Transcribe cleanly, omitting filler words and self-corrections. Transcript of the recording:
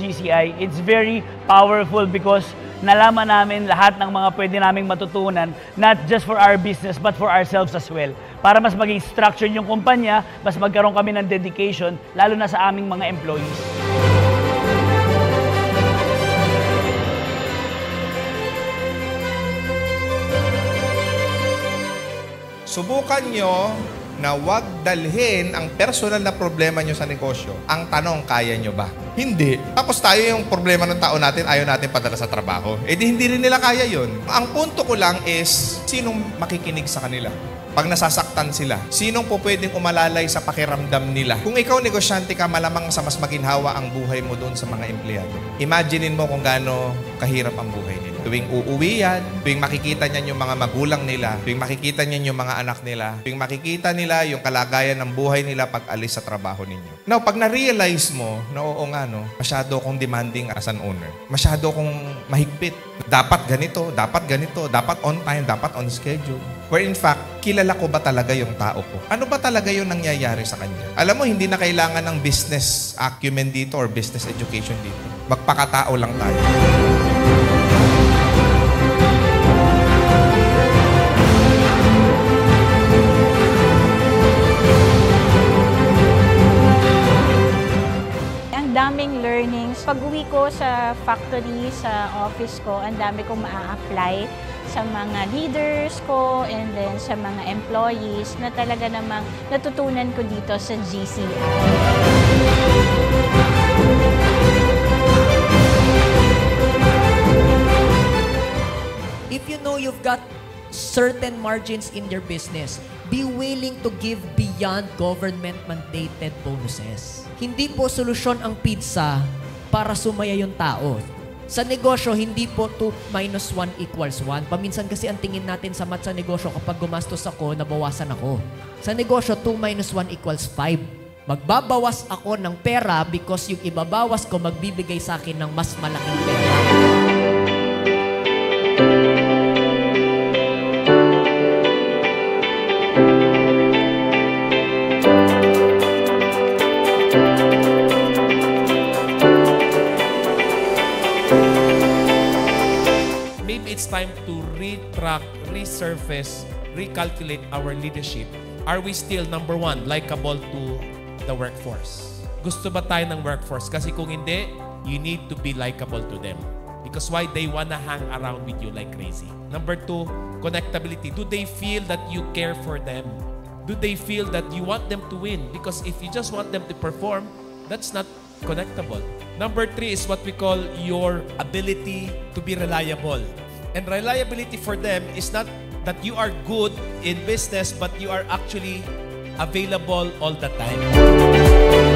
GCI, it's very powerful because nalaman namin lahat ng mga pwede naming matutunan, not just for our business, but for ourselves as well. Para mas maging structured yung kumpanya, mas magkaroon kami ng dedication, lalo na sa aming mga employees. Subukan nyo na huwag dalhin ang personal na problema nyo sa negosyo. Ang tanong, kaya nyo ba? Hindi. Tapos tayo yung problema ng tao natin, ayaw natin padala sa trabaho. Eh di hindi rin nila kaya yun. Ang punto ko lang is, sinong makikinig sa kanila? Pag nasasaktan sila, sinong po pwedeng umalalay sa pakiramdam nila? Kung ikaw negosyante ka, malamang sa mas maginhawa ang buhay mo doon sa mga empleyado. Imaginein mo kung gaano kahirap ang buhay nila. Tuwing uuwi yan, tuwing makikita niyan yung mga magulang nila, tuwing makikita niyan yung mga anak nila, tuwing makikita nila yung kalagayan ng buhay nila pag alis sa trabaho ninyo. Now, pag na-realize mo na oo nga, no, masyado akong demanding as an owner. Masyado akong mahigpit. Dapat ganito, dapat on time, dapat on schedule. Where in fact, kilala ko ba talaga yung tao ko? Ano ba talaga yung nangyayari sa kanya? Alam mo, hindi na kailangan ng business acumen dito or business education dito. Magpakatao lang tayo. Daming learnings. Pag-uwi ko sa factory, sa office ko, ang dami kong maa-apply sa mga leaders ko and then sa mga employees na talaga namang natutunan ko dito sa GCI. If you know you've got certain margins in your business, be willing to give beyond government-mandated bonuses. Hindi po solusyon ang pizza para sumaya yung tao. Sa negosyo, hindi po 2 minus 1 equals 1. Paminsan kasi ang tingin natin sa math sa negosyo, kapag gumastos ako, nabawasan ako. Sa negosyo, 2 minus 1 equals 5. Magbabawas ako ng pera because yung ibabawas ko magbibigay sa akin ng mas malaking pera. It's time to retrack, resurface, recalculate our leadership. Are we still, number one, likable to the workforce? Gusto ba tayo ng workforce? Kasi kung hindi, you need to be likable to them. Because why? They wanna hang around with you like crazy. Number two, connectability. Do they feel that you care for them? Do they feel that you want them to win? Because if you just want them to perform, that's not connectable. Number three is what we call your ability to be reliable. And reliability for them is not that you are good in business, but you are actually available all the time.